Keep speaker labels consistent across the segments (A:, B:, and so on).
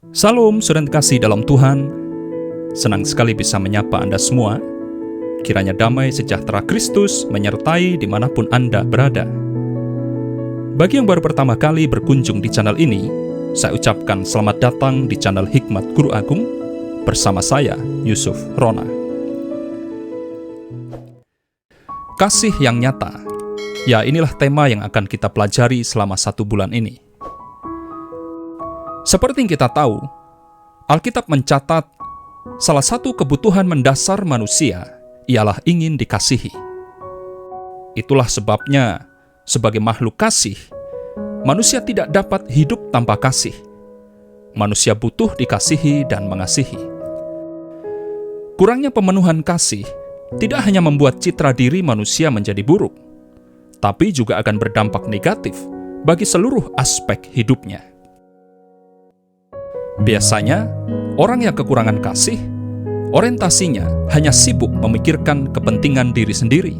A: Salam, saudara kasih dalam Tuhan. Senang sekali bisa menyapa Anda semua. Kiranya damai sejahtera Kristus menyertai dimanapun Anda berada. Bagi yang baru pertama kali berkunjung di channel ini, saya ucapkan selamat datang di channel Hikmat Guru Agung bersama saya, Yusuf Rona. Kasih yang nyata. Ya, inilah tema yang akan kita pelajari selama 1 bulan ini. Seperti yang kita tahu, Alkitab mencatat salah satu kebutuhan mendasar manusia ialah ingin dikasihi. Itulah sebabnya, sebagai makhluk kasih, manusia tidak dapat hidup tanpa kasih. Manusia butuh dikasihi dan mengasihi. Kurangnya pemenuhan kasih tidak hanya membuat citra diri manusia menjadi buruk, tapi juga akan berdampak negatif bagi seluruh aspek hidupnya. Biasanya, orang yang kekurangan kasih, orientasinya hanya sibuk memikirkan kepentingan diri sendiri.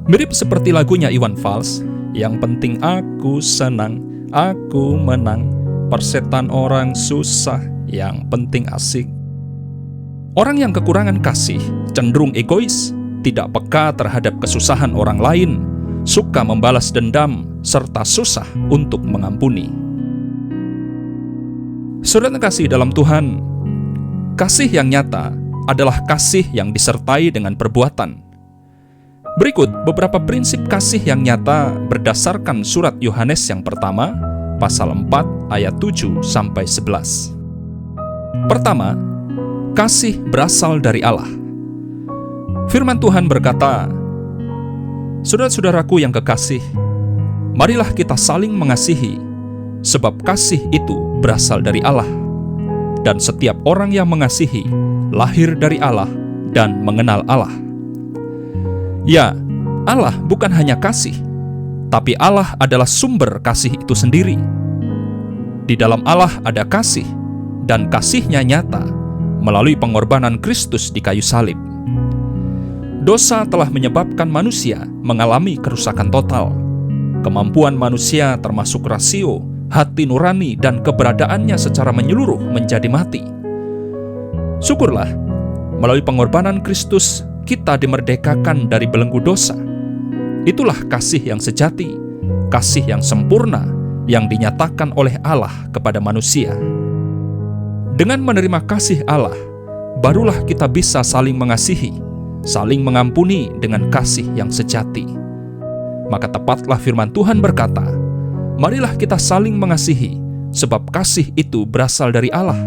A: Mirip seperti lagunya Iwan Fals, yang penting aku senang, aku menang, persetan orang susah, yang penting asik. Orang yang kekurangan kasih cenderung egois, tidak peka terhadap kesusahan orang lain, suka membalas dendam, serta susah untuk mengampuni. Saudara kasih dalam Tuhan, kasih yang nyata adalah kasih yang disertai dengan perbuatan. Berikut beberapa prinsip kasih yang nyata berdasarkan surat Yohanes yang pertama, pasal 4 ayat 7-11. Pertama, kasih berasal dari Allah. Firman Tuhan berkata, "Saudara-saudaraku yang kekasih, marilah kita saling mengasihi, sebab kasih itu berasal dari Allah, dan setiap orang yang mengasihi lahir dari Allah dan mengenal Allah." Ya, Allah bukan hanya kasih, tapi Allah adalah sumber kasih itu sendiri. Di dalam Allah ada kasih, dan kasih-Nya nyata melalui pengorbanan Kristus di kayu salib. Dosa telah menyebabkan manusia mengalami kerusakan total. Kemampuan manusia termasuk rasio, hati nurani, dan keberadaannya secara menyeluruh menjadi mati. Syukurlah, melalui pengorbanan Kristus, kita dimerdekakan dari belenggu dosa. Itulah kasih yang sejati, kasih yang sempurna, yang dinyatakan oleh Allah kepada manusia. Dengan menerima kasih Allah, barulah kita bisa saling mengasihi, saling mengampuni dengan kasih yang sejati. Maka tepatlah firman Tuhan berkata, "Marilah kita saling mengasihi, sebab kasih itu berasal dari Allah,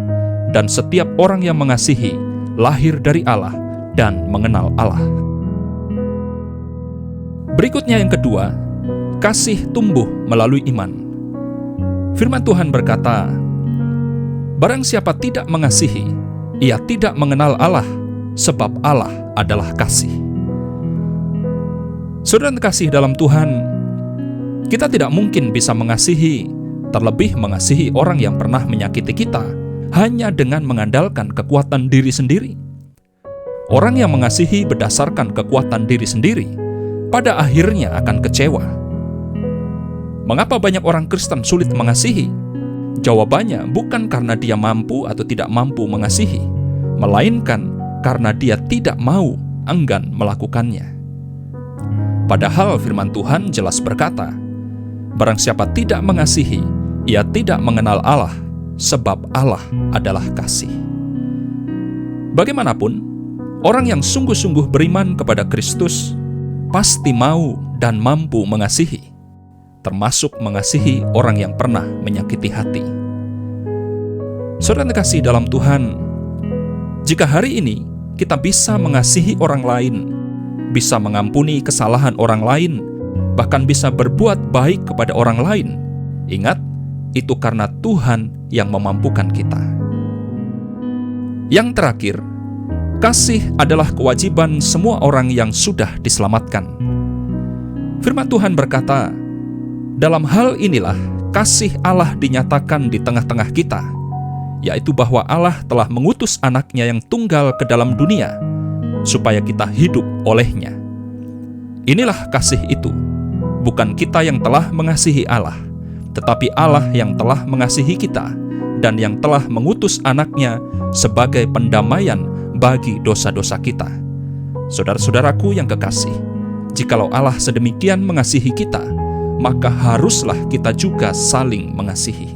A: dan setiap orang yang mengasihi lahir dari Allah dan mengenal Allah." Berikutnya yang kedua, kasih tumbuh melalui iman. Firman Tuhan berkata, "Barang siapa tidak mengasihi, ia tidak mengenal Allah, sebab Allah adalah kasih." Saudara kasih dalam Tuhan, kita tidak mungkin bisa mengasihi, terlebih mengasihi orang yang pernah menyakiti kita, hanya dengan mengandalkan kekuatan diri sendiri. Orang yang mengasihi berdasarkan kekuatan diri sendiri, pada akhirnya akan kecewa. Mengapa banyak orang Kristen sulit mengasihi? Jawabannya bukan karena dia mampu atau tidak mampu mengasihi, melainkan karena dia tidak mau, enggan melakukannya. Padahal firman Tuhan jelas berkata, "Barang siapa tidak mengasihi, ia tidak mengenal Allah, sebab Allah adalah kasih." Bagaimanapun, orang yang sungguh-sungguh beriman kepada Kristus pasti mau dan mampu mengasihi, termasuk mengasihi orang yang pernah menyakiti hati. Saudara kasih dalam Tuhan, jika hari ini kita bisa mengasihi orang lain, bisa mengampuni kesalahan orang lain, bahkan bisa berbuat baik kepada orang lain, ingat, itu karena Tuhan yang memampukan kita. Yang terakhir, kasih adalah kewajiban semua orang yang sudah diselamatkan. Firman Tuhan berkata, "Dalam hal inilah kasih Allah dinyatakan di tengah-tengah kita, yaitu bahwa Allah telah mengutus anaknya yang tunggal ke dalam dunia, supaya kita hidup olehnya." Inilah kasih itu, bukan kita yang telah mengasihi Allah, tetapi Allah yang telah mengasihi kita dan yang telah mengutus anaknya sebagai pendamaian bagi dosa-dosa kita. Saudara-saudaraku yang kekasih, jikalau Allah sedemikian mengasihi kita, maka haruslah kita juga saling mengasihi.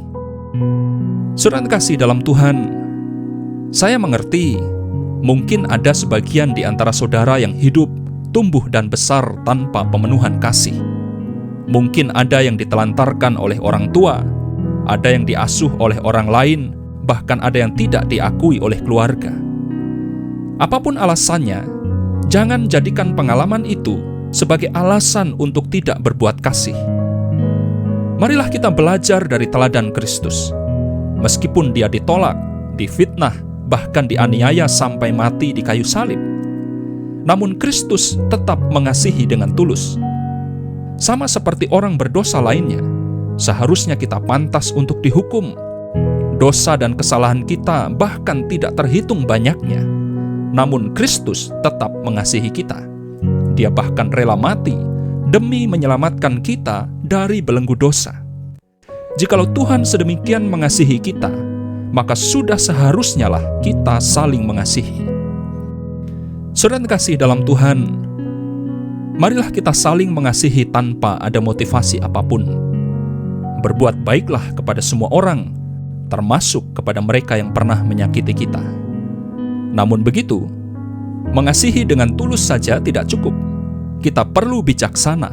A: Saudara kasih dalam Tuhan, saya mengerti mungkin ada sebagian di antara saudara yang hidup, tumbuh dan besar tanpa pemenuhan kasih. Mungkin ada yang ditelantarkan oleh orang tua, ada yang diasuh oleh orang lain, bahkan ada yang tidak diakui oleh keluarga. Apapun alasannya, jangan jadikan pengalaman itu sebagai alasan untuk tidak berbuat kasih. Marilah kita belajar dari teladan Kristus. Meskipun dia ditolak, difitnah, bahkan dianiaya sampai mati di kayu salib, namun Kristus tetap mengasihi dengan tulus. Sama seperti orang berdosa lainnya, seharusnya kita pantas untuk dihukum. Dosa dan kesalahan kita bahkan tidak terhitung banyaknya, namun Kristus tetap mengasihi kita. Dia bahkan rela mati demi menyelamatkan kita dari belenggu dosa. Jikalau Tuhan sedemikian mengasihi kita, maka sudah seharusnya lah kita saling mengasihi. Saudara kasih dalam Tuhan, marilah kita saling mengasihi tanpa ada motivasi apapun. Berbuat baiklah kepada semua orang, termasuk kepada mereka yang pernah menyakiti kita. Namun begitu, mengasihi dengan tulus saja tidak cukup. Kita perlu bijaksana,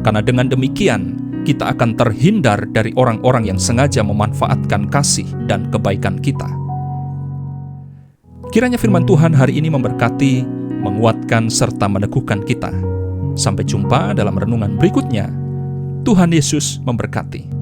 A: karena dengan demikian kita akan terhindar dari orang-orang yang sengaja memanfaatkan kasih dan kebaikan kita. Kiranya firman Tuhan hari ini memberkati, menguatkan, serta meneguhkan kita. Sampai jumpa dalam renungan berikutnya. Tuhan Yesus memberkati.